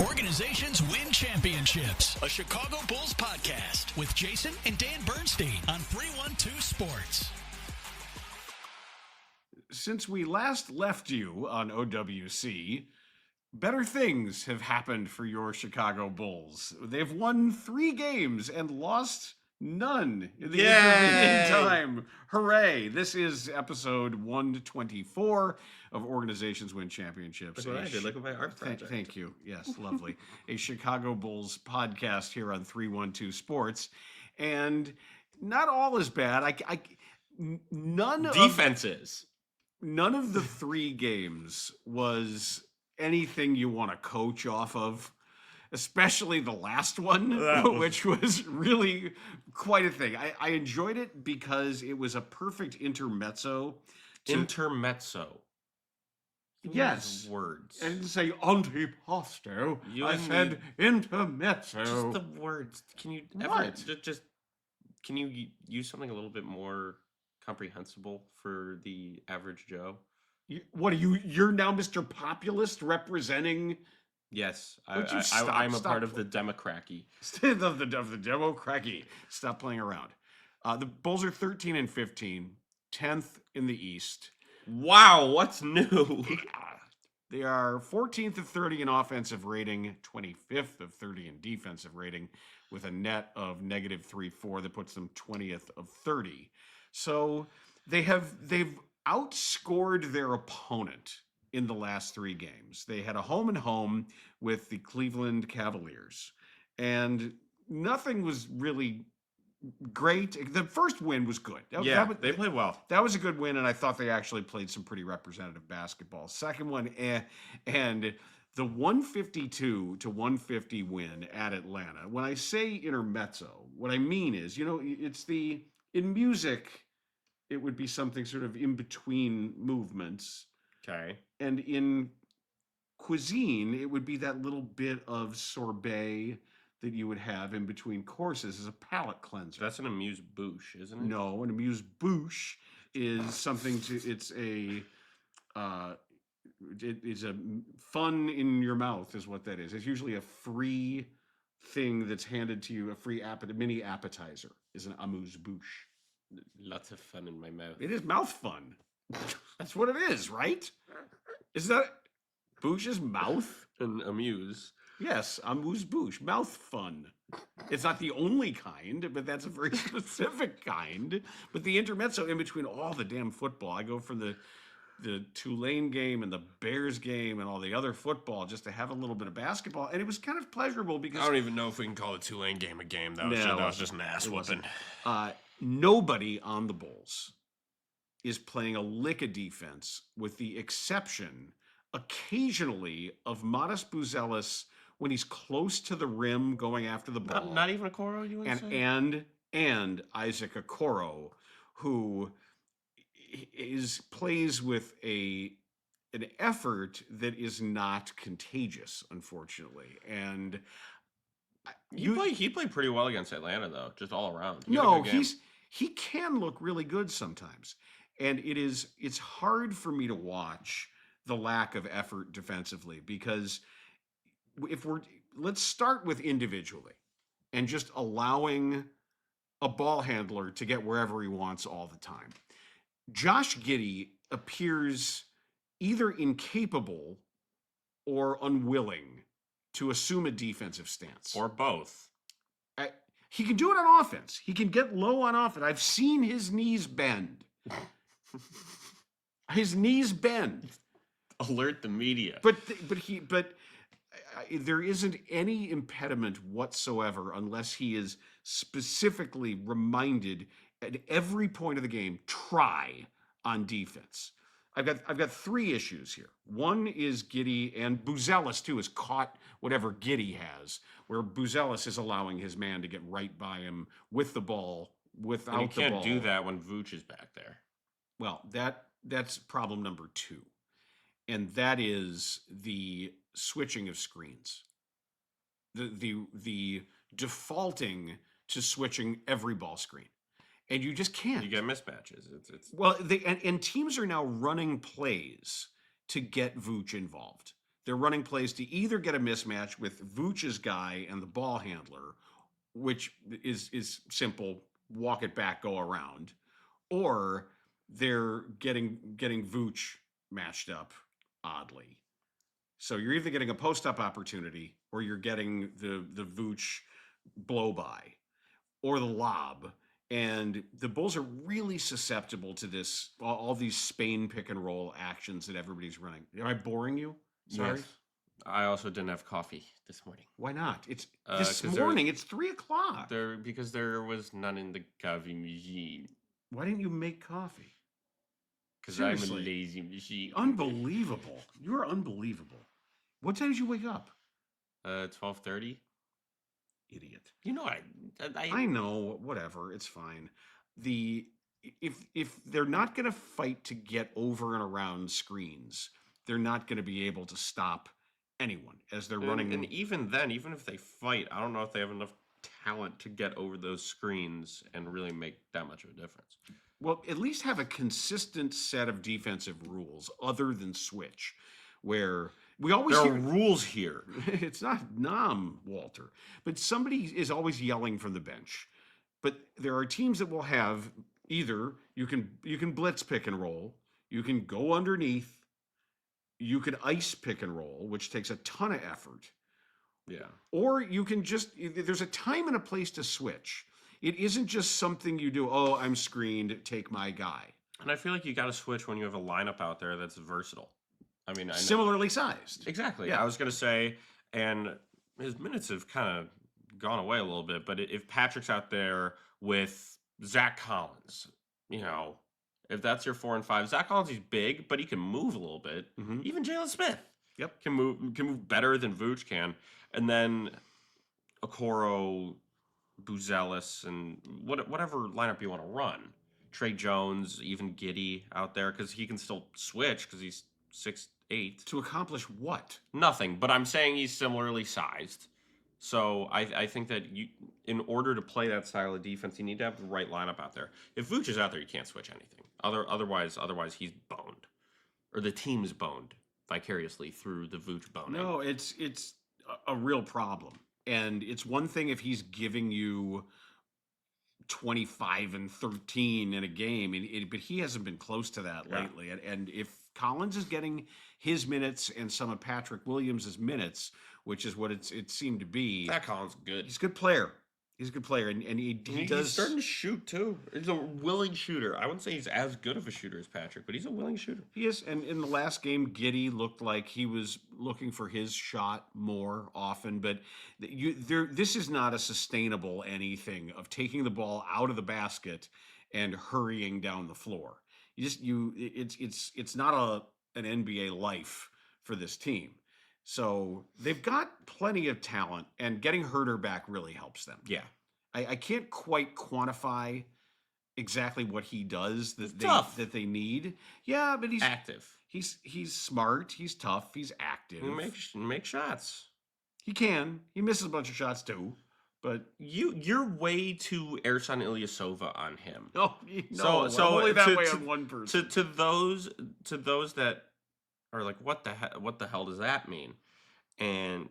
Organizations win championships. A Chicago Bulls podcast with Jason and Dan Bernstein on 312 Sports. Since we last left you on OWC, better things have happened for your Chicago Bulls. They've won 3 games and lost none in the intervening time. Hooray! This is episode 124 of Organizations Win Championships. Look what I did. Look at my art project. Thank you. Yes, lovely. A Chicago Bulls podcast here on 312 Sports. And not all is bad. None of the 3 games was anything you want to coach off of, especially the last one, which was really quite a thing. I enjoyed it because it was a perfect intermezzo. Intermezzo. Yes. Words. I didn't say antipasto. I said intermezzo. Just the words. Can you ever just can you use something a little bit more comprehensible for the average Joe? What are you? You're now Mr. Populist representing. Yes, I'm a part of the Democracy. of the Democracy. Stop playing around. The Bulls are 13 and 15, 10th in the East. Wow, what's new? They are 14th of 30 in offensive rating, 25th of 30 in defensive rating, with a net of -3.4 that puts them 20th of 30. So they've outscored their opponent in the last 3 games. They had a home and home with the Cleveland Cavaliers, and nothing was really great. The first win was good. They played well. That was a good win, and I thought they actually played some pretty representative basketball. Second one, and the 152-150 win at Atlanta. When I say intermezzo, what I mean is, it's in music, it would be something sort of in between movements. Okay. And in cuisine, it would be that little bit of sorbet that you would have in between courses as a palate cleanser. That's an amuse-bouche, isn't it? No, an amuse-bouche is something it's a fun in your mouth is what that is. It's usually a free thing that's handed to you, a free mini appetizer is an amuse-bouche. Lots of fun in my mouth. It is mouth fun. That's what it is, right? Is that bouche's mouth? An amuse. Yes, amuse-bouche, mouth fun. It's not the only kind, but that's a very specific kind. But the intermezzo in between all the damn football, I go from the Tulane game and the Bears game and all the other football just to have a little bit of basketball. And it was kind of pleasurable because... I don't even know if we can call the Tulane game a game. That was just an ass whooping. Nobody on the Bulls is playing a lick of defense with the exception occasionally of modest Buzelis when he's close to the rim going after the ball. Not even Okoro, you want to say? And Isaac Okoro, who plays with an effort that is not contagious, unfortunately. And he played pretty well against Atlanta, though, just all around. He can look really good sometimes. And it's hard for me to watch the lack of effort defensively because let's start with individually and just allowing a ball handler to get wherever he wants all the time. Josh Giddey appears either incapable or unwilling to assume a defensive stance. Or both. He can do it on offense. He can get low on offense. I've seen his knees bend. His knees bend. Alert the media. But there isn't any impediment whatsoever unless he is specifically reminded at every point of the game, try on defense. I've got 3 issues here. One is Giddey, and Buzelis too has caught whatever Giddey has, where Buzelis is allowing his man to get right by him with the ball, without the ball. And you can't do that when Vooch is back there. Well, that's problem number 2. And that is the switching of screens. The defaulting to switching every ball screen. And you just can't. You get mismatches. Well, and teams are now running plays to get Vooch involved. they're running plays to either get a mismatch with Vooch's guy and the ball handler, which is simple, walk it back, go around, or they're getting Vooch matched up oddly. So you're either getting a post-up opportunity or you're getting the Vooch blow by or the lob. And the Bulls are really susceptible to this, all these Spain pick and roll actions that everybody's running. Am I boring you? Sorry. Yes. I also didn't have coffee this morning. Why not? It's this morning. It's 3:00. Because there was none in the coffee machine. Why didn't you make coffee? Because I'm a lazy machine. Unbelievable. You're unbelievable. What time did you wake up? 12:30. Idiot. You know, I know. Whatever. It's fine. If they're not going to fight to get over and around screens, they're not going to be able to stop anyone as they're running. And even then, even if they fight, I don't know if they have enough talent to get over those screens and really make that much of a difference. Well, at least have a consistent set of defensive rules other than switch, where we always there are rules here. It's not Walter, but somebody is always yelling from the bench. But there are teams that will have either you can blitz pick and roll, you can go underneath, you can ice pick and roll, which takes a ton of effort. Yeah. Or you can there's a time and a place to switch. It isn't just something you do, oh, I'm screened, take my guy. And I feel like you got to switch when you have a lineup out there that's versatile. I mean, similarly sized. Exactly. Yeah. I was going to say, and his minutes have kind of gone away a little bit, but if Patrick's out there with Zach Collins, if that's your 4 and 5, Zach Collins, he's big, but he can move a little bit. Mm-hmm. Even Jalen Smith can move better than Vooch can. And then Okoro, Buzelis, and whatever lineup you want to run. Trey Jones, even Giddy out there, because he can still switch because he's 6'8". To accomplish what? Nothing, but I'm saying he's similarly sized. So I think that in order to play that style of defense, you need to have the right lineup out there. If Vooch is out there, you can't switch anything. Otherwise he's boned, or the team's boned vicariously through the Vooch boning. No, it's a real problem, and it's one thing if he's giving you 25 and 13 in a game, but he hasn't been close to that lately. And if Collins is getting his minutes and some of Patrick Williams' minutes, which is what it seemed to be. That Collins good. He's a good player. He's a good player, and he does. He's starting to shoot too. He's a willing shooter. I wouldn't say he's as good of a shooter as Patrick, but he's a willing shooter. He is, and in the last game, Giddy looked like he was looking for his shot more often. But this is not a sustainable anything of taking the ball out of the basket and hurrying down the floor. It's not an NBA life for this team. So they've got plenty of talent, and getting Herter back really helps them. Yeah. I can't quite quantify exactly what he does that they need. Yeah, but he's active. He's smart. He's tough. He's active. He makes shots. He can. He misses a bunch of shots too. But you're way too Ersan Ilyasova on him. Oh, no. So I'm only that way on one person. To those that are like, what the hell does that mean? And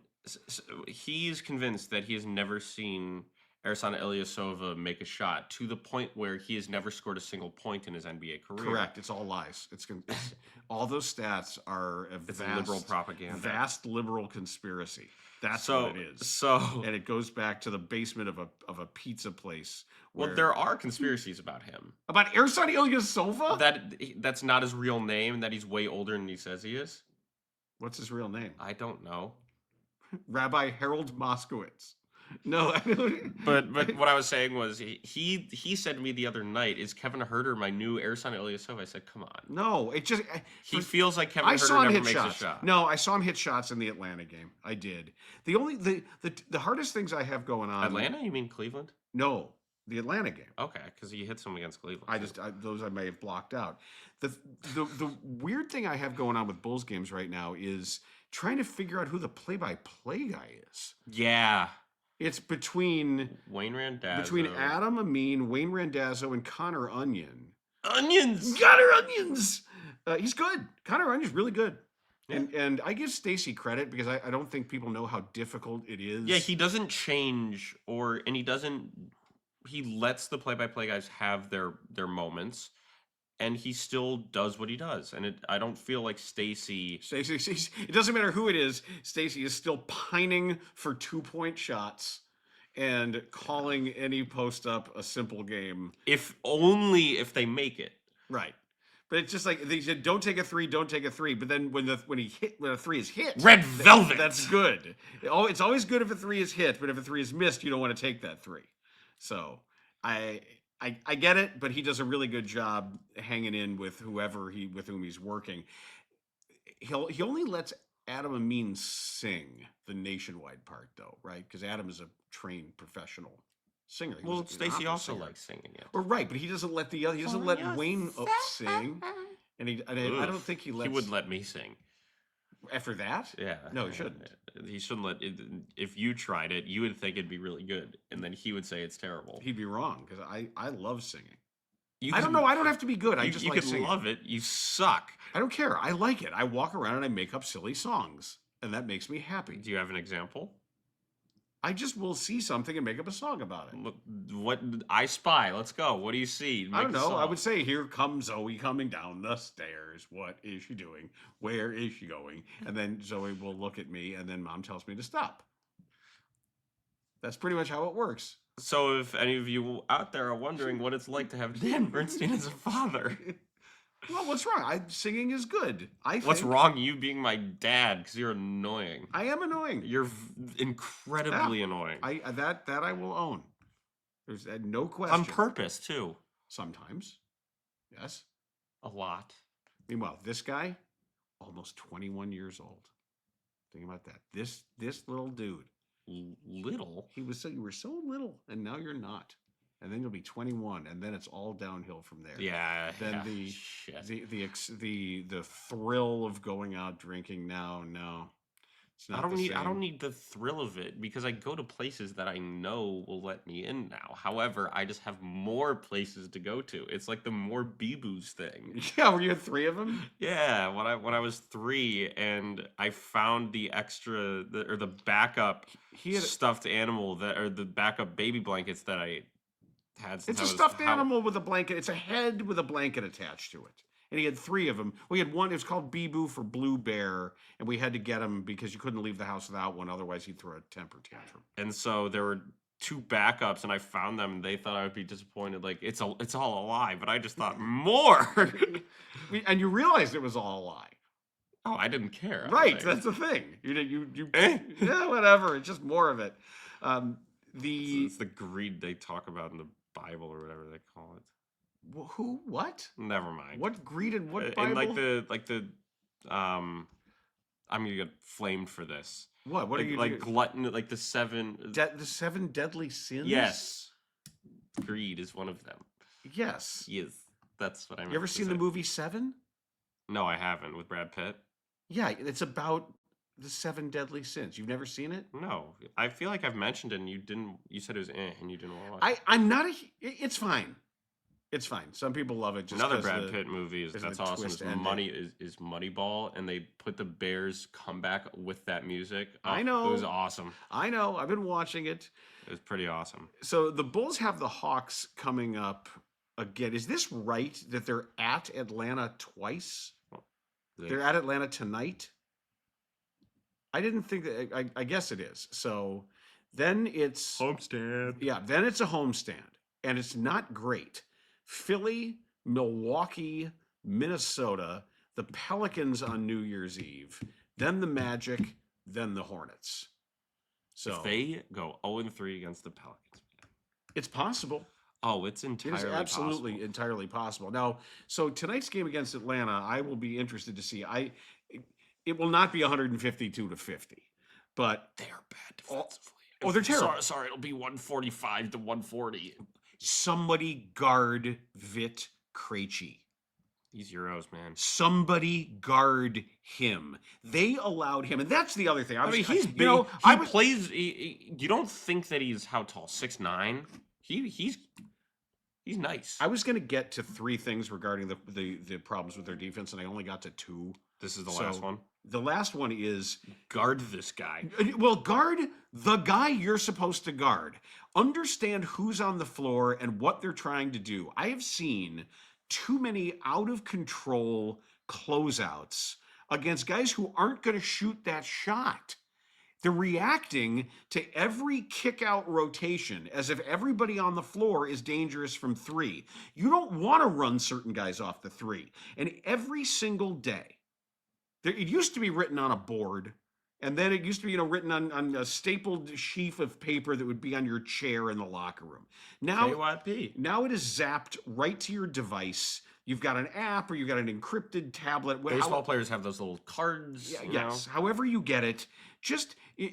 he's convinced that he has never seen Ersan Ilyasova make a shot, to the point where he has never scored a single point in his NBA career. Correct. It's all lies. It's all those stats are vast liberal propaganda. Vast liberal conspiracy. That's what it is. And it goes back to the basement of a pizza place. Well, there are conspiracies about him. About Ersan Ilyasova? That's not his real name, that he's way older than he says he is. What's his real name? I don't know. Rabbi Harold Moskowitz. No, but what I was saying was he said to me the other night, "Is Kevin Herter my new Ersan Ilyasova?" I said, "Come on." No, it just he feels like Kevin Herter never makes a shot. No, I saw him hit shots in the Atlanta game. I did. The hardest things I have going on. Atlanta? You mean Cleveland? No, the Atlanta game. Okay, because he hit some against Cleveland. Those I may have blocked out. The weird thing I have going on with Bulls games right now is trying to figure out who the play-by-play guy is. Yeah. It's between Wayne Randazzo. Between Adam Amin, Wayne Randazzo, and Connor Onion. Onions! Connor Onions! He's good. Connor Onion's really good. Yeah. And I give Stacey credit because I don't think people know how difficult it is. Yeah, he doesn't change and he lets the play-by-play guys have their moments, and he still does what he does. And I don't feel like Stacey. It doesn't matter who it is. Stacey is still pining for 2-point shots and calling any post up a simple game. If only if they make it. Right. But it's just like they said, don't take a three, don't take a three. But then when a three is hit, Red velvet. That's good. It's always good if a three is hit, but if a three is missed, you don't want to take that three. So I get it, but he does a really good job hanging in with with whom he's working. He only lets Adam Amin sing the Nationwide part though, right? Because Adam is a trained professional singer. Well, Stacey also likes singing it. Right, but he doesn't let he doesn't let Wayne sing, and I don't think he lets. He would let me sing. After that? Yeah. No, he shouldn't. He shouldn't let it. If you tried it, you would think it'd be really good, and then he would say it's terrible. He'd be wrong because I love singing. I don't know. I don't have to be good. I just you like can singing. love it. You suck. I don't care. I like it. I walk around and I make up silly songs, and that makes me happy. Do you have an example? I just will see something and make up a song about it. What I spy? Let's go. What do you see? I don't know. I would say, "Here comes Zoe coming down the stairs. What is she doing? Where is she going?" And then Zoe will look at me, and then Mom tells me to stop. That's pretty much how it works. So, if any of you out there are wondering what it's like to have Dan Bernstein as a father, well, what's wrong? Singing is good. What's wrong? You being my dad because you're annoying. I am annoying. You're incredibly annoying. That I will own. There's no question. On purpose too. Sometimes, yes. A lot. Meanwhile, this guy, almost 21 years old. Think about that. This little dude. Little. You were so little, and now you're not. And then you'll be 21, and then it's all downhill from there. Yeah. Then the thrill of going out drinking now, no. It's not I don't need the thrill of it because I go to places that I know will let me in now. However, I just have more places to go to. It's like the more Bee-Boos thing. Yeah, were you at 3 of them? Yeah, when I was 3 and I found the backup stuffed animal or the backup baby blankets that I had. It's a stuffed animal with a blanket. It's a head with a blanket attached to it. And he had 3 of them. We had one. It was called Bee-Boo for Blue Bear, and we had to get him because you couldn't leave the house without one. Otherwise, he'd throw a temper tantrum. And so there were 2 backups, and I found them. And they thought I would be disappointed. Like it's all a lie. But I just thought more. And you realized it was all a lie. Oh, I didn't care. Right, that's the thing. Yeah, whatever. It's just more of it. It's the greed they talk about in the Bible or whatever they call it. Who? What? Never mind. What greed and what Bible? And I'm gonna get flamed for this. What? What are you like glutton? Like the 7. The 7 deadly sins. Yes. Greed is one of them. Yes. Yes. That's what I meant. You ever seen the movie 7? No, I haven't. With Brad Pitt. Yeah, it's about the 7 deadly sins. You've never seen it? No, I feel like I've mentioned it, and you didn't. You said it was and you didn't want to watch. I'm not a. It's fine. It's fine. Some people love it. Just another Brad Pitt movie that's awesome. Is Moneyball, and they put the Bears comeback with that music. Oh, I know. It was awesome. I know. I've been watching it. It was pretty awesome. So the Bulls have the Hawks coming up again. Is this right that they're at Atlanta twice? They're at Atlanta tonight. I didn't think that. I guess it is. So then it's homestand. Yeah, then it's a homestand, and it's not great. Philly, Milwaukee, Minnesota, the Pelicans on New Year's Eve, then the Magic, then the Hornets. So if they go 0-3 against the Pelicans, it's possible. Oh, it's absolutely entirely possible. Now, so tonight's game against Atlanta, I will be interested to see. It will not be 152-50, but they are bad defensively. They're terrible. Sorry, it'll be 145-140. Somebody guard Vit Krejci. He's Euros, man. Somebody guard him. They allowed him, and that's the other thing. He's big. Plays. You don't think that he's how tall? 6'9". He's nice. I was going to get to 3 things regarding the problems with their defense, and I only got to 2. This is the last one. The last one is Guard this guy. well, guard the guy you're supposed to guard. Understand who's on the floor and what they're trying to do. I have seen too many out of control closeouts against guys who aren't going to shoot that shot. They're reacting to every kick out rotation as if everybody on the floor is dangerous from three. You don't want to run certain guys off the three. And every single day, it used to be written on a board, and then it used to be, written on a stapled sheaf of paper that would be on your chair in the locker room. Now, KYP. now it is zapped right to your device. You've got an app or you've got an encrypted tablet. Baseball players have those little cards. Yes. However you get it,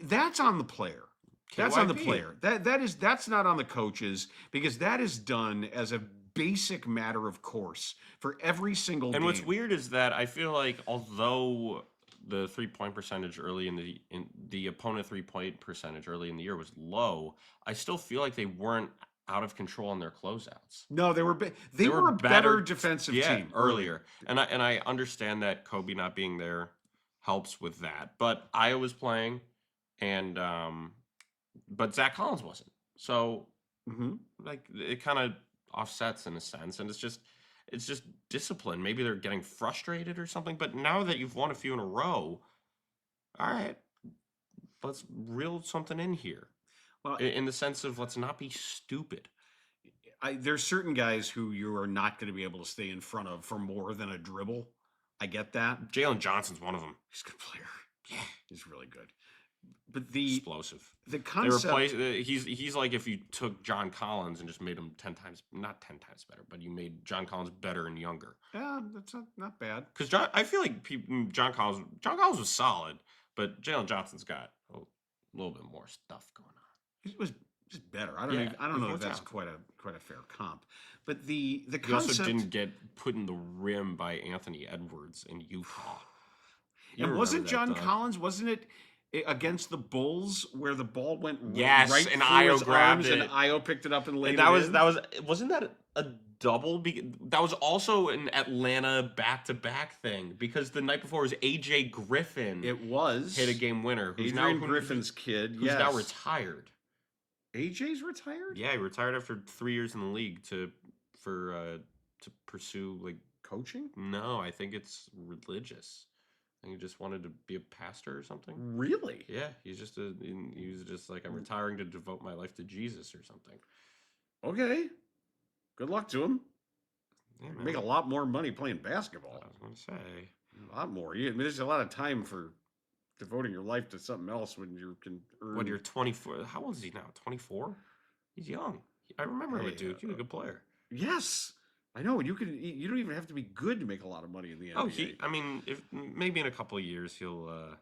that's on the player. That's on the player. That's not on the coaches, because that is done as a basic matter of course for every single game. And what's weird is that I feel like although the 3-point percentage early in the opponent 3-point percentage early in the year was low, I still feel like they weren't out of control on their closeouts. No, they were a better defensive team earlier. And I understand that Kobe not being there helps with that. But Iowa was playing, and but Zach Collins wasn't. So like it kind of offsets in a sense, and it's just discipline. Maybe they're getting frustrated or something. But now that you've won a few in a row, all right, let's reel something in here. Well, in the sense of let's not be stupid. There's certain guys who you are not going to be able to stay in front of for more than a dribble. I get that. Jalen Johnson's one of them. He's a good player. Yeah, he's really good. But the explosive. The concept. He's like if you took John Collins and just made him not 10 times better, but you made John Collins better and younger. Yeah, that's not bad. Because I feel like John Collins was solid, but Jalen Johnson's got a little bit more stuff going on. He was just better. I don't know if that's quite a fair comp. But the concept. He also didn't get put in the rim by Anthony Edwards in Utah. And wasn't John Collins? Wasn't it against the Bulls where the ball went right and Io grabbed it, and Io picked it up and laid it in? Wasn't that a double? That was also an Atlanta back-to-back thing, because the night before was AJ Griffin. It was hit a game winner. Adrian Griffin's kid, who's now retired. AJ's retired? Yeah, he retired after 3 years in the league to pursue like coaching. No, I think it's religious. I think he just wanted to be a pastor or something. Really? Yeah, he was just like, I'm retiring to devote my life to Jesus or something. Okay, good luck to him. Yeah, you make a lot more money playing basketball. I was going to say a lot more. There's a lot of time for devoting your life to something else when you can earn. When you're 24, how old is he now? 24? He's young. I remember him at Duke. He's a good player. Yes, I know. And you don't even have to be good to make a lot of money in the NBA. If maybe in a couple of years he'll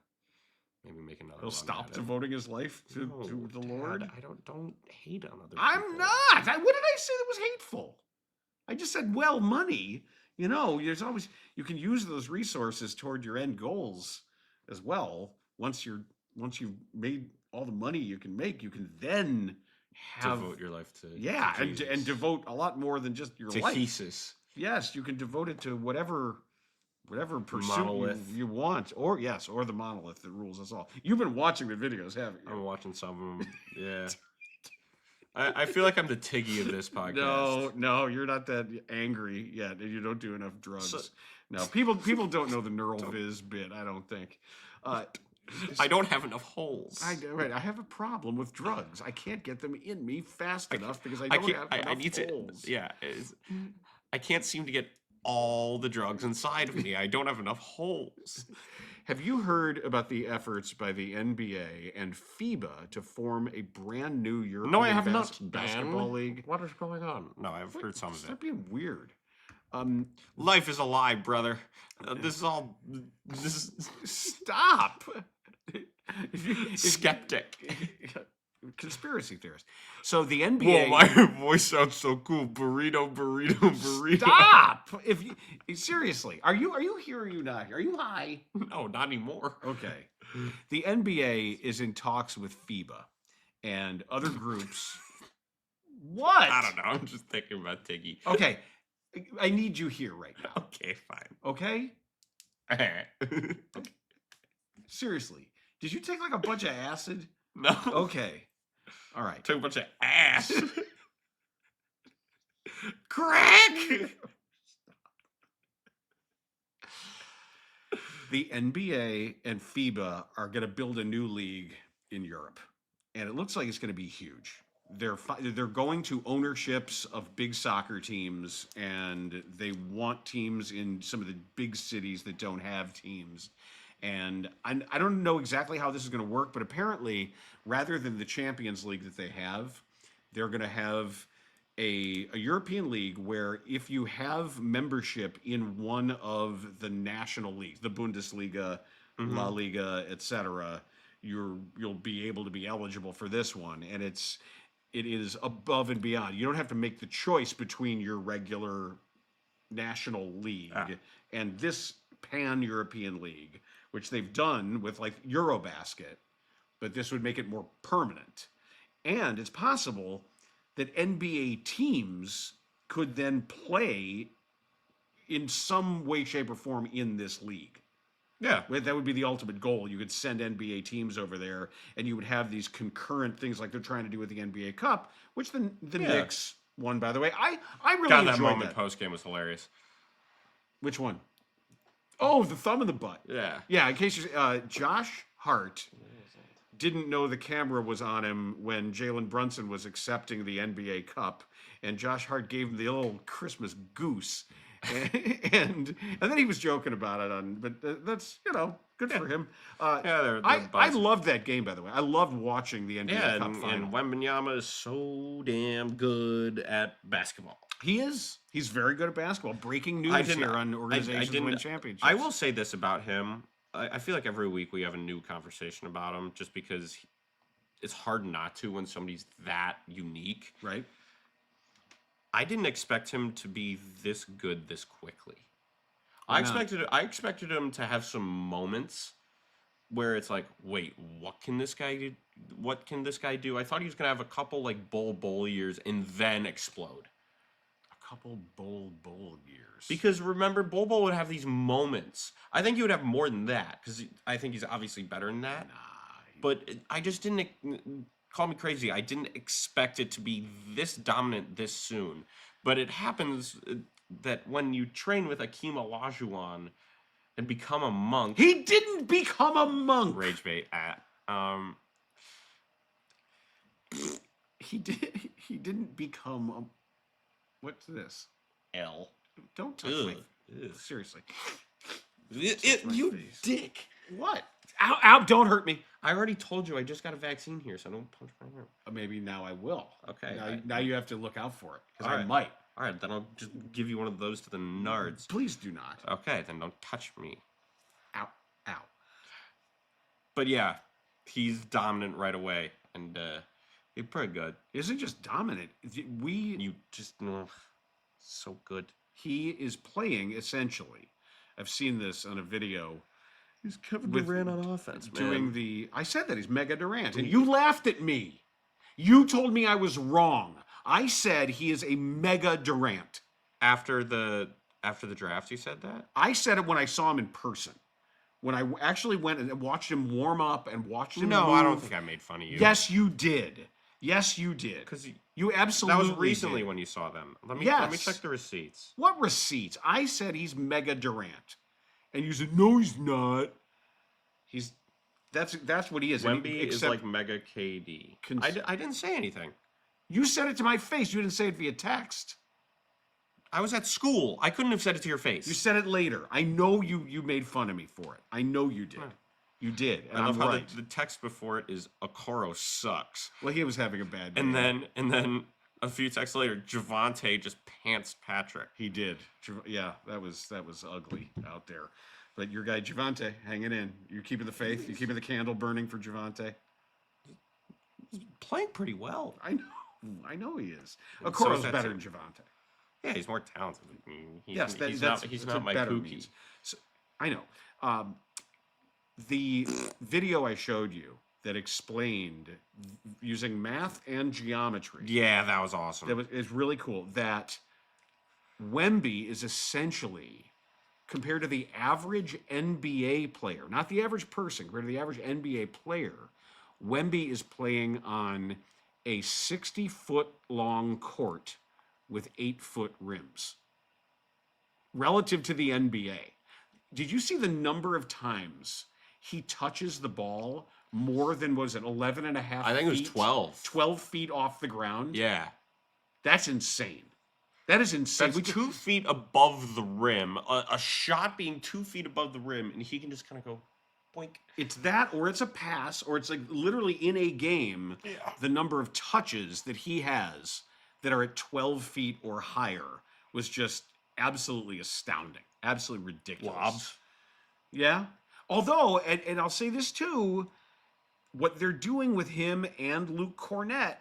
maybe make another. He'll stop devoting his life to the Lord. I don't hate on other people. I'm not. What did I say that was hateful? I just said, money. There's always, you can use those resources toward your end goals as well. Once you've made all the money you can make, you can then devote your life to and devote a lot more than just your life. Jesus. Yes, you can devote it to whatever pursuit you want, or the monolith that rules us all. You've been watching the videos, haven't you? I'm watching some of them. Yeah. I feel like I'm the Tiggy of this podcast. No, you're not that angry yet, and you don't do enough drugs. No, people don't know the neural viz bit. I don't think. I don't have enough holes. I have a problem with drugs. I can't get them in me fast enough because I don't have enough holes. I can't seem to get all the drugs inside of me. I don't have enough holes. Have you heard about the efforts by the NBA and FIBA to form a brand new European basketball league? What is going on? No, I've heard some of it. Stop being weird. Life is a lie, brother. Stop. Skeptic. Conspiracy theorist. So the NBA. Whoa, my voice sounds so cool. Burrito. Stop. Seriously, are you here or are you not here? Are you high? No, not anymore. Okay. The NBA is in talks with FIBA and other groups. What? I don't know. I'm just thinking about Tiggy. Okay. I need you here right now. Okay, fine. Okay? Seriously, did you take like a bunch of acid? No. Okay. All right. Took a bunch of ass. Crack! The NBA and FIBA are going to build a new league in Europe, and it looks like it's going to be huge. They're going to ownerships of big soccer teams, and they want teams in some of the big cities that don't have teams. And I don't know exactly how this is going to work, but apparently, rather than the Champions League that they have, they're going to have a European league where if you have membership in one of the national leagues, the Bundesliga, La Liga, etc., you'll be able to be eligible for this one, and it is above and beyond. You don't have to make the choice between your regular national league and this pan-European league, which they've done with like Eurobasket, but this would make it more permanent. And it's possible that NBA teams could then play in some way, shape, or form in this league. Yeah. That would be the ultimate goal. You could send NBA teams over there, and you would have these concurrent things like they're trying to do with the NBA Cup, which the Knicks won, by the way. I really God, enjoyed that moment post game was hilarious. Which one? Oh, the thumb in the butt. Yeah. Yeah, in case you Josh Hart didn't know the camera was on him when Jalen Brunson was accepting the NBA Cup, and Josh Hart gave him the little Christmas goose. and then he was joking about it but that's good for him. I loved that game, by the way. I loved watching the NBA Cup final. And Wembanyama is so damn good at basketball. He is. He's very good at basketball. Breaking news here on Organizations Win Championships. I will say this about him. I feel like every week we have a new conversation about him, just because it's hard not to when somebody's that unique. Right. I didn't expect him to be this good this quickly. I expected him to have some moments where it's like, wait, what can this guy do? What can this guy do? I thought he was gonna have a couple like bowl years and then explode. A couple bowl years. Because remember, Bol would have these moments. I think he would have more than that, because I think he's obviously better than that. But I just didn't. Call me crazy. I didn't expect it to be this dominant this soon. But it happens that when you train with Akeem Olajuwon and become a monk. He didn't become a monk. Rage bait. He didn't become a. What's this? L. Don't touch me. Seriously. You face. Dick. What? Ow, don't hurt me. I already told you I just got a vaccine here, so don't punch my arm. Maybe now I will. Okay. Now you have to look out for it, because I right. might. All right, then I'll just give you one of those to the nards. Please do not. Okay, then don't touch me. Ow. But yeah, he's dominant right away, and he's pretty good. Isn't just dominant. So good. He is playing, essentially. I've seen this on a video. He's Kevin Durant on offense, man. I said that he's Mega Durant, and you laughed at me. You told me I was wrong. I said he is a Mega Durant. After the draft, you said that? I said it when I saw him in person. When I actually went and watched him warm up and watched him move. I don't think I made fun of you. Yes, you did. Because you absolutely That was recently when you saw them. Let me check the receipts. What receipts? I said he's Mega Durant. And you said, no, he's not. That's what he is. Wemby is like Mega KD. I didn't say anything. You said it to my face. You didn't say it via text. I was at school. I couldn't have said it to your face. You said it later. I know you made fun of me for it. I know you did. You did. And I love how right. the text before it is Okoro sucks. Well, he was having a bad day. And then a few texts later, Javante just pants Patrick. He did. Yeah, that was ugly out there. But your guy Javante hanging in. You're keeping the faith. You're keeping the candle burning for Javante. He's playing pretty well. I know he is. Okoro's better than Javante. Yeah, he's more talented. He's not my Pookie. So, I know. The video I showed you that explained using math and geometry. Yeah, that was awesome. It's really cool. That Wemby is essentially compared to the average NBA player, not the average person, compared to the average NBA player, Wemby is playing on a 60-foot long court with 8-foot rims relative to the NBA. Did you see the number of times he touches the ball more than, was it 11 and a half feet? I think it was 12. 12 feet off the ground? Yeah. That's insane. That is insane. That's 2 feet above the rim. A shot being 2 feet above the rim, and he can just kind of go, boink. It's that, or it's a pass, or it's like literally in a game, the number of touches that he has that are at 12 feet or higher was just absolutely astounding. Absolutely ridiculous. Lobs. Yeah. Although, and I'll say this too, what they're doing with him and Luke Cornett.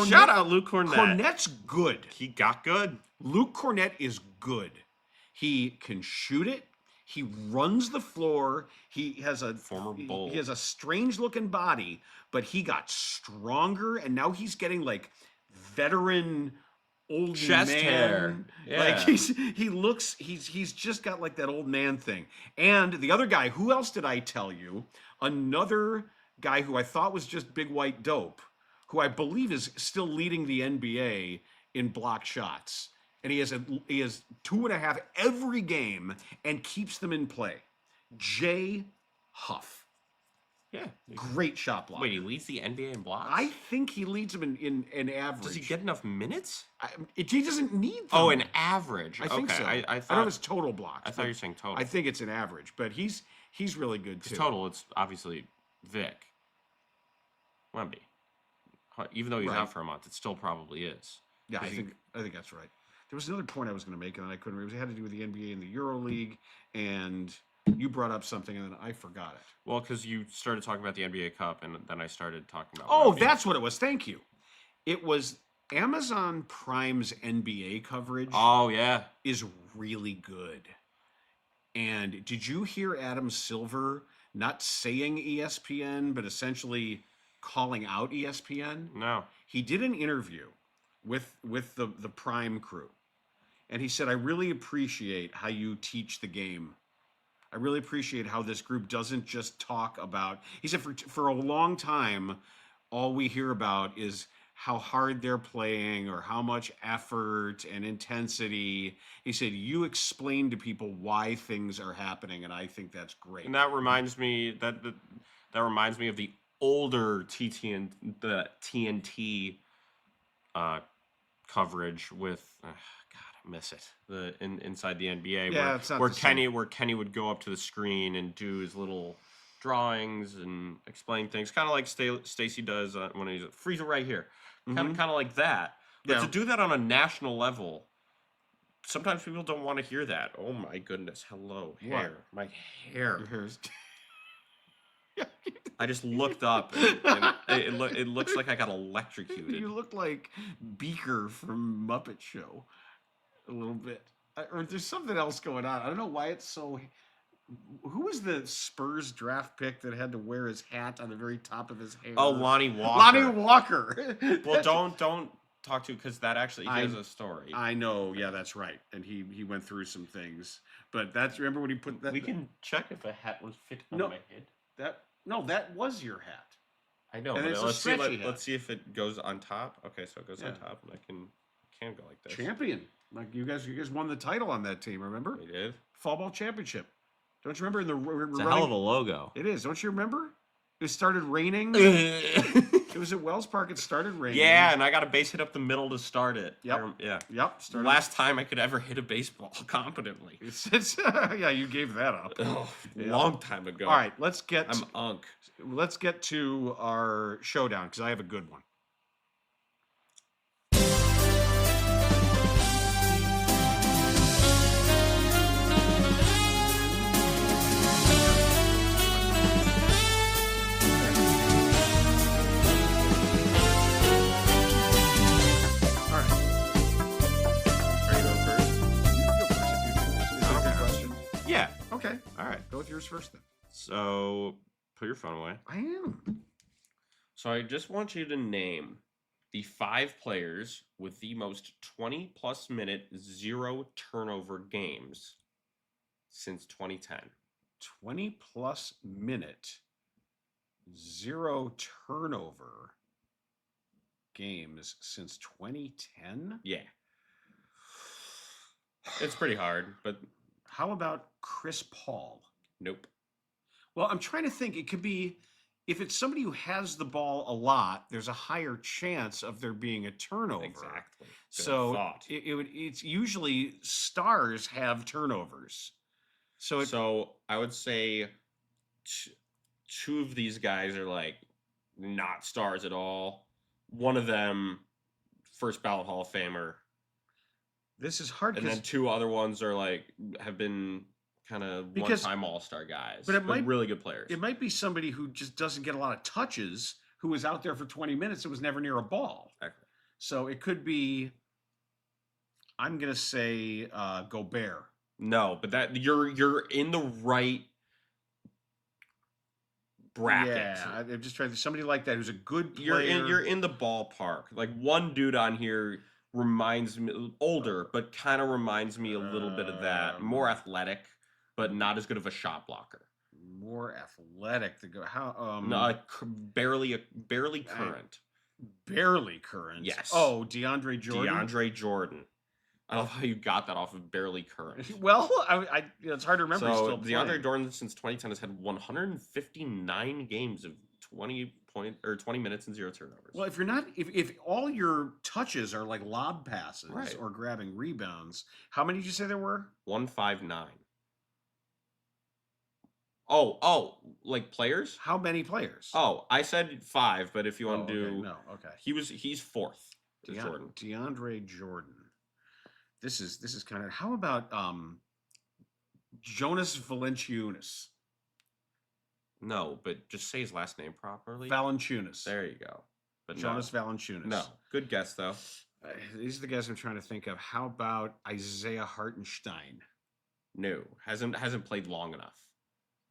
Shout out Luke Cornett. Cornett's good. He got good. Luke Cornett is good. He can shoot it. He runs the floor. He has a Former Bull. He has a strange looking body, but he got stronger, and now he's getting like veteran old chest man hair. Yeah. Like he's just got like that old man thing. And the other guy, who else did I tell you? Another guy who I thought was just big white dope, who I believe is still leading the NBA in block shots. And he has 2.5 every game and keeps them in play. Jay Huff. Yeah. Great shot blocker. Wait, he leads the NBA in blocks? I think he leads them in average. Does he get enough minutes? He doesn't need them. Oh, an average. I think so. I I thought know it's total blocks. I thought you were saying total. I think it's an average, but he's really good too. Total, it's obviously Vic. Wemby. Even though he's out for a month, it still probably is. Yeah, I think that's right. There was another point I was going to make, and I couldn't remember. It had to do with the NBA and the Euro League, and you brought up something, and then I forgot it. Well, because you started talking about the NBA Cup, and then I started talking about Oh, Wemby. that's what it was. Thank you. It was Amazon Prime's NBA coverage. Oh, yeah. Is really good. And did you hear Adam Silver not saying ESPN, but essentially calling out ESPN? No. He did an interview with the Prime crew. And he said, I really appreciate how you teach the game. I really appreciate how this group doesn't just talk about... He said, for a long time, all we hear about is how hard they're playing or how much effort and intensity. He said, you explain to people why things are happening, and I think that's great. And that reminds me that reminds me of the older TNT coverage with God, I miss it. Inside the NBA, where Kenny would go up to the screen and do his little drawings and explain things, kind of like Stacey does when he's freeze it right here, kind of like that. But to do that on a national level, sometimes people don't want to hear that. Oh my goodness! Hello, hair, my hair. Your hair's... I just looked up, and it looks like I got electrocuted. You look like Beaker from Muppet Show, a little bit. Or there's something else going on. I don't know why it's so... Who was the Spurs draft pick that had to wear his hat on the very top of his hair? Oh, Lonnie Walker. Lonnie Walker. Well, don't talk to, because that actually has a story. I know. Yeah, that's right. And he went through some things. But remember when he put that... We can check if a hat was fit on my head. That was your hat. I know, and but it's let's see if it goes on top. Okay, so it goes on top, and I can go like this. Champion. Like you guys won the title on that team, remember? We did. Fall ball championship. Don't you remember? It's a hell of a logo. It is. Don't you remember? It started raining. It was at Wells Park. It started raining. Yeah, and I got a base hit up the middle to start it. Yep. Last time I could ever hit a baseball competently. Yeah, you gave that up. Long time ago. All right, I'm unk. Let's get to our showdown because I have a good one. Okay. All right. Go with yours first then. So, put your phone away. I am. So, I just want you to name the 5 players with the most 20-plus minute, 0 turnover games since 2010. 20-plus minute, 0 turnover games since 2010? Yeah. It's pretty hard, but How about Chris Paul? nope. Well, I'm trying to think. It could be if it's somebody who has the ball a lot, there's a higher chance of there being a turnover. Exactly. Good So thought. it's usually stars have turnovers. So I would say two of these guys are like not stars at all. One of them, first ballot Hall of Famer, this is hard and then 2 other ones are like have been kind of Because- one-time All-Star guys, but it might- really good players. it might be somebody who just doesn't get a lot of touches, who was out there for 20 minutes and was never near a ball. Exactly. So it could be. I'm gonna say Gobert. No, but that you're in the right bracket. Yeah, I'm just trying to somebody like that who's a good player. You're in the ballpark. Like one dude on here reminds me older, but kind of reminds me a little bit of that. More athletic, but not as good of a shot blocker. More athletic to go. How? No, barely current. Barely current. Yes. Oh, DeAndre Jordan. DeAndre Jordan. I love how you got that off of barely current. Well, it's hard to remember. He's So still DeAndre playing. Jordan since 2010 has had 159 games of 20 minutes and 0 turnovers. Well, if all your touches are like lob passes Right. or grabbing rebounds, how many did you say there were? 159. Oh, like players? How many players? Oh, I said 5, but if you want Oh, to okay. do, No, okay. he's 4th to Jordan. DeAndre Jordan. This is kind of. How about Jonas Valanciunas? No, but just say his last name properly. Valanciunas. There you go. But Jonas no. Valanciunas. No, good guess though. These are the guys I'm trying to think of. How about Isaiah Hartenstein? No, hasn't played long enough.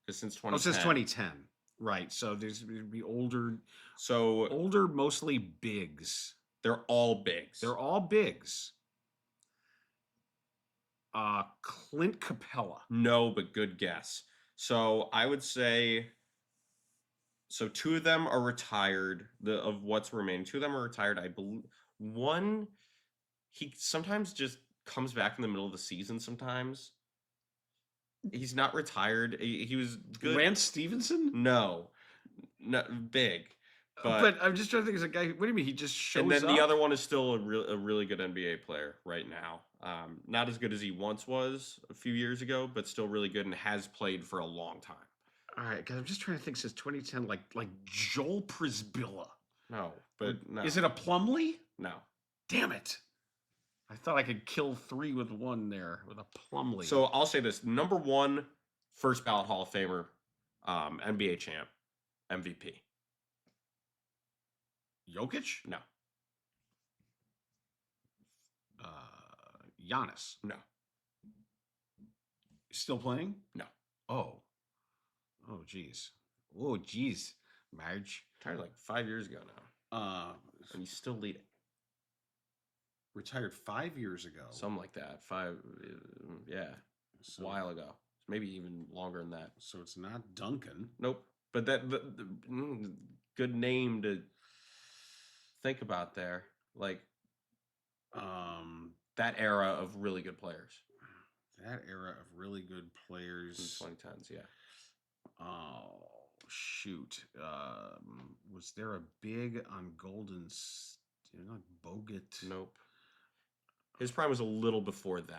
Because since 2010. Oh, since 2010. Right. So there's be older, So mostly bigs. they're all bigs. They're all bigs. Clint Capella. No, but good guess. So I would say. So 2 of them are retired. Of what's remaining, 2 of them are retired. I believe one, he sometimes just comes back in the middle of the season. Sometimes he's not retired. He was good. Lance Stevenson? No, big. But I'm just trying to think of a guy. What do you mean? He just shows And then up? the other one is still a really good NBA player right now. Not as good as he once was a few years ago, but still really good and has played for a long time. All right, because I'm just trying to think since 2010, like Joel Prisbilla. No, but no. Is it a Plumlee? No. Damn it. I thought I could kill 3 with 1 there with a Plumlee. So I'll say this: number 1, first ballot Hall of Famer, NBA champ, MVP. Jokic? No, Giannis. no, Still playing? no. Oh, geez. Oh, geez. Marge. Retired like 5 years ago now, and he's still leading. Retired 5 years ago. Something like that. 5, yeah, So- a while ago. Maybe even longer than that. So it's not Duncan. Nope. But that good name to think about there. Like that era of really good players. That era of really good In players. the 2010s, yeah. Oh, shoot. Was there a big on Golden Not Bogut? Nope. His prime was a little before then.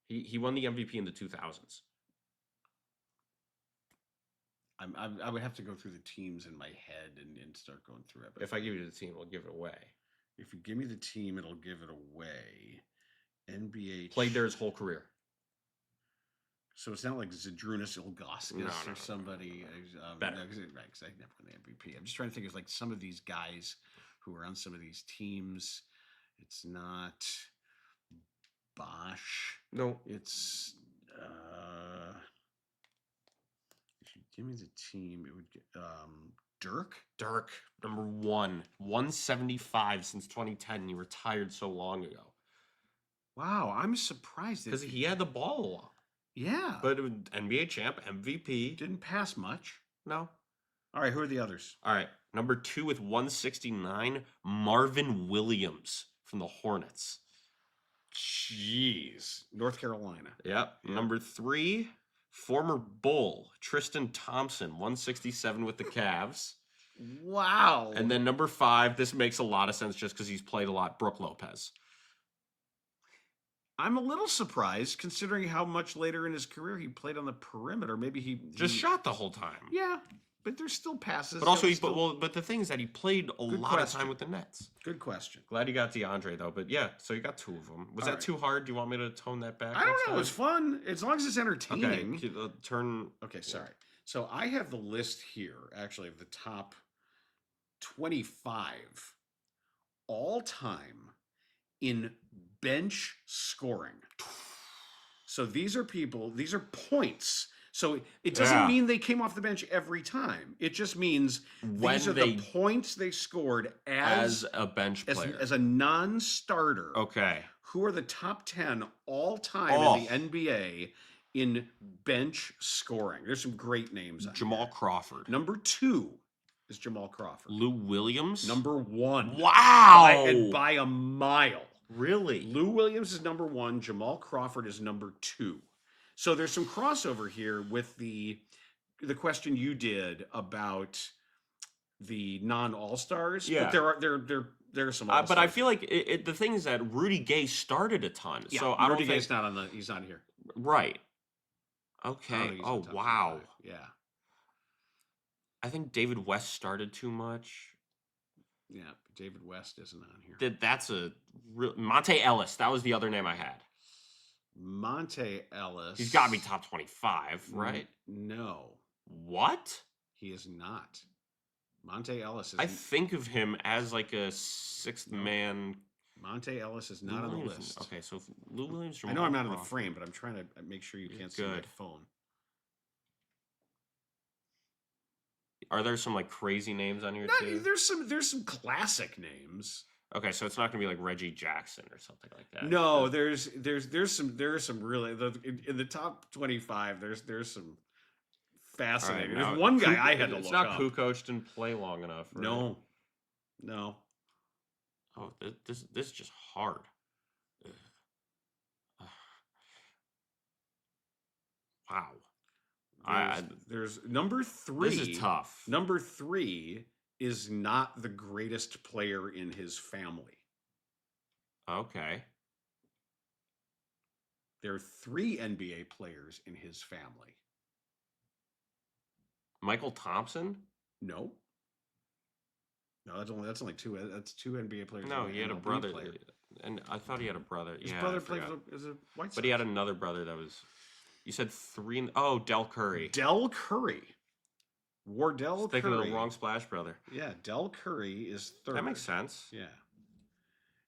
He won the MVP in the 2000s. I would have to go through the teams in my head and start going through it. But If I give you the team, we'll give it away. if you give me the team, it'll give it away. NBA Played there his whole career. So it's not like Zydrunas Ilgauskas No, or no. somebody. Better. Right, because I never won the MVP. I'm just trying to think of like some of these guys who are on some of these teams. It's not Bosch. No. It's if you give me the team, it would get Dirk? Dirk, number 175 since 2010. He retired so long ago. Wow, I'm surprised. Because he had the ball a lot. Yeah. But NBA champ, MVP. Didn't pass much. No. All right, who are the others? All right, number 2 with 169, Marvin Williams from the Hornets. Jeez. North Carolina. Yep. Number 3, former Bull, Tristan Thompson, 167 with the Cavs. Wow. And then number 5, this makes a lot of sense just because he's played a lot, Brook Lopez. I'm a little surprised considering how much later in his career he played on the perimeter. Maybe he Just shot the whole time. Yeah, but there's still passes. But also, but the thing is that he played a lot of time with the Nets. Good question. Glad you got DeAndre, though. But yeah, so you got 2 of them. Was that too hard? Do you want me to tone that back? I don't know. It's fun. As long as it's entertaining. Okay, turn. Okay, sorry. So I have the list here, actually, of the top 25 all time in bench scoring. So these are points. So it doesn't mean they came off the bench every time. It just means these are the points they scored as a bench player. As a non-starter. Okay. Who are the top 10 all time in the NBA in bench scoring? There's some great names. Jamal Crawford. Number 2 is Jamal Crawford. Lou Williams. Number 1. Wow. By a mile. Really? Lou Williams is number 1. Jamal Crawford is number 2. So there's some crossover here with the question you did about the non-all-stars. Yeah. But there are some all-stars. But I feel like the thing is that Rudy Gay started a ton. Yeah, so I don't Rudy think Gay's not on he's not here. Right. Okay. Oh, wow. 25. Yeah. I think David West started too much. Yeah, but David West isn't on here. That's a real Monte Ellis. That was the other name I had. Monte Ellis. He's got to be top 25, right? No. What? He is not. Monte Ellis is. I think of him as like a 6th man. Monte Ellis is not on the list. Okay, so Lou Williams. I know I'm not in the frame, but I'm trying to make sure you can't see my phone. Are there some like crazy names on here too? There's some classic names. Okay, so it's not gonna be like Reggie Jackson or something like that. No, there are some really in the top 25. There's some fascinating. Right, there's one guy I had to look up. It's not up. Kukoc didn't play long enough. Right? No. Oh, this is just hard. Wow. There's number 3. This is tough. Number 3 is not the greatest player in his family. Okay. There are 3 NBA players in his family. Michael Thompson? No. No, that's only 2. That's 2 NBA players. No, he had a brother, and I thought he had a brother. His brother played as a White Sox. But he had another brother that was. You said 3. Oh, Del Curry. Del Curry. Wardell Curry. Thinking of the wrong Splash brother. Yeah, Del Curry is 3rd. That makes sense. Yeah.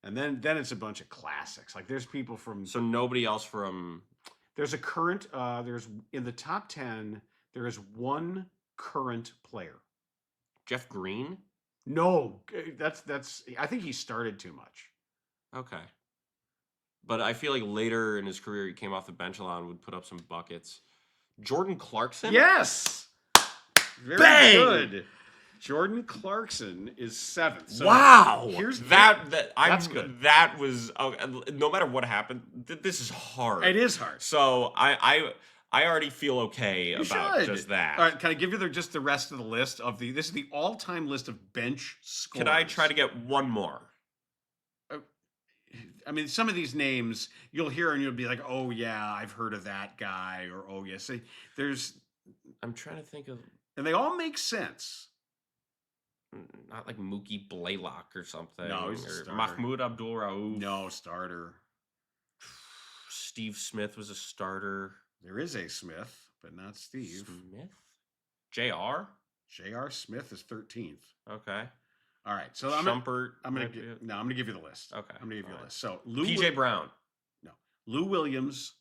And then it's a bunch of classics. Like there's people from. So nobody else from. There's a current. There's in the top 10. There is 1 current player. Jeff Green. No, that's. I think he started too much. Okay. But I feel like later in his career, he came off the bench a lot and would put up some buckets. Jordan Clarkson? Yes! Very good. Jordan Clarkson is 7th. So wow! Here's that's good. That was no matter what happened. This is hard. It is hard. So I already feel okay about just that. All right, can I give you just the rest of the list of this is the all-time list of bench scores. Can I try to get one more? I mean, some of these names you'll hear and you'll be like, "Oh yeah, I've heard of that guy," or "Oh yes." I'm trying to think of, and they all make sense. Not like Mookie Blaylock or something. No, he's a or starter. Mahmoud Abdul-Rauf. No starter. Steve Smith was a starter. There is a Smith, but not Steve. Smith? J.R.? J.R. Smith is 13th. Okay. All right, so Shumpert. I'm gonna give you the list. Okay. I'm gonna give you the list. So P.J. Brown. No. Lou Williams,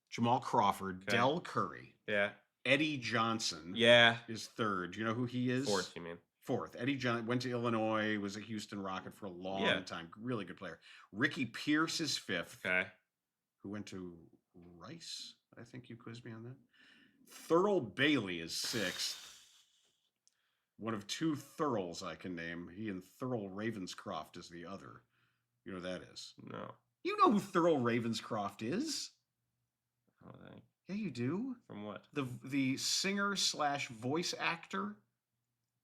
Jamal Crawford, Okay. Del Curry. Yeah. Eddie Johnson. Yeah. Is third. Do you know who he is? Fourth, you mean? Fourth. Eddie Johnson went to Illinois, was a Houston Rocket for a long time. Really good player. Ricky Pierce is fifth. Okay. Who went to Rice? I think you quizzed me on that. Thurl Bailey is sixth. One of two Thurls I can name. He and Thurl Ravenscroft is the other. You know who that is? No. You know who Thurl Ravenscroft is? Oh, thank. Yeah, you do. From what? The singer / voice actor.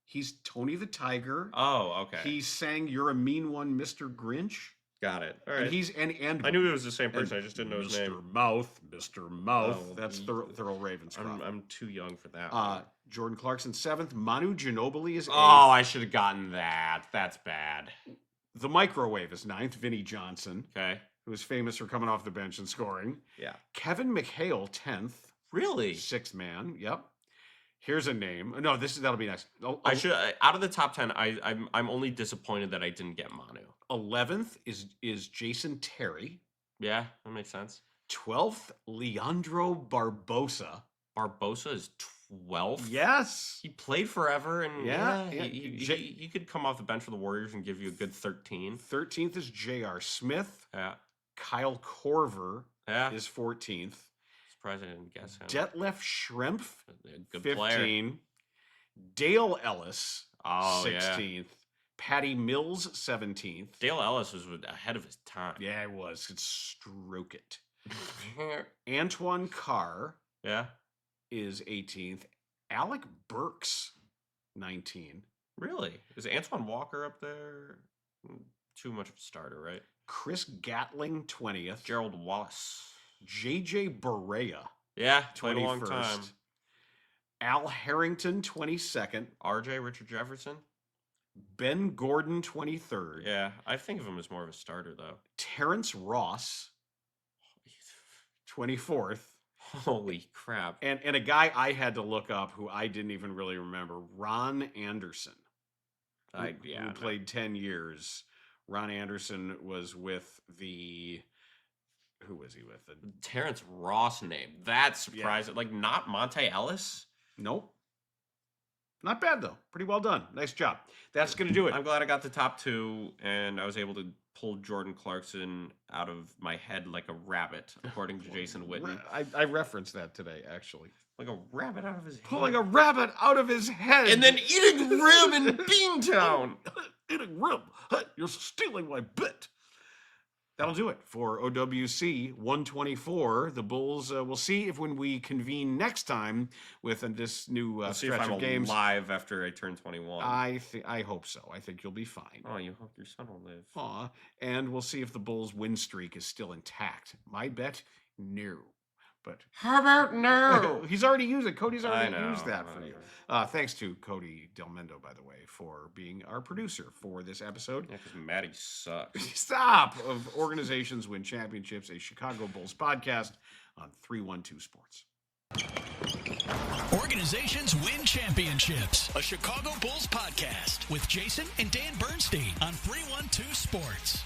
He's Tony the Tiger. Oh, okay. He sang "You're a Mean One, Mr. Grinch." Got it. All right. And he's and I knew it was the same person. I just didn't know his name. Mr. Mouth. Oh, That's Thurl Ravenscroft. I'm too young for that. Jordan Clarkson seventh. Manu Ginobili is eighth. Oh, I should have gotten that. That's bad. The Microwave is ninth. Vinnie Johnson, Okay. who is famous for coming off the bench and scoring. Yeah. Kevin McHale 10th. Really? Sixth man. Yep. Here's a name. No, that'll be next. I should out of the top 10. I'm only disappointed that I didn't get Manu. 11th is Jason Terry. Yeah, that makes sense. 12th, Leandro Barbosa. Barbosa is 12th. Yes. He played forever, and Yeah. he could come off the bench for the Warriors and give you a good 13. 13th is J.R. Smith. Yeah. Kyle Korver Yeah. is 14th. Surprised I didn't guess him. Detlef Schrempf, A good 15. player. Dale Ellis, Oh, 16th. Patty Mills, 17th. Dale Ellis was ahead of his time. Yeah, it was. Could stroke it. Antoine Carr Yeah. is 18th. Alec Burks, 19. Really? Is Antoine Walker up there? Too much of a starter, right? Chris Gatling, 20th. Gerald Wallace. JJ Barea, Yeah, played a long 21st. time. Al Harrington, 22nd. RJ, Richard Jefferson. Ben Gordon, 23rd. Yeah, I think of him as more of a starter, though. Terrence Ross, 24th. Holy crap. And a guy I had to look up who I didn't even really remember, Ron Anderson, who played 10 years. Ron Anderson was with who was he with? Terrence Ross name. That's surprising. Like, not Monte Ellis? Nope. Not bad, though. Pretty well done. Nice job. That's going to do it. I'm glad I got the top two, and I was able to pull Jordan Clarkson out of my head like a rabbit, according to Jason Witten. I referenced that today, actually. Like a rabbit out of his head. Pulling a rabbit out of his head. And then eating rib in Beantown. Eating rib. You're stealing my bit. That'll do it for OWC 124. The Bulls, we'll see if when we convene next time with this new stretch of games. Live after I turn 21. I hope so. I think you'll be fine. Oh, you hope your son will live. Aw. And we'll see if the Bulls' win streak is still intact. My bet, no. But how about no? He's already used it. Cody's already used that for I you. Thanks to Cody Del Mendo, by the way, for being our producer for this episode. Yeah, because Maddie sucks. Stop! Of Organizations Win Championships, a Chicago Bulls podcast on 312 Sports. Organizations Win Championships, a Chicago Bulls podcast with Jason and Dan Bernstein on 312 Sports.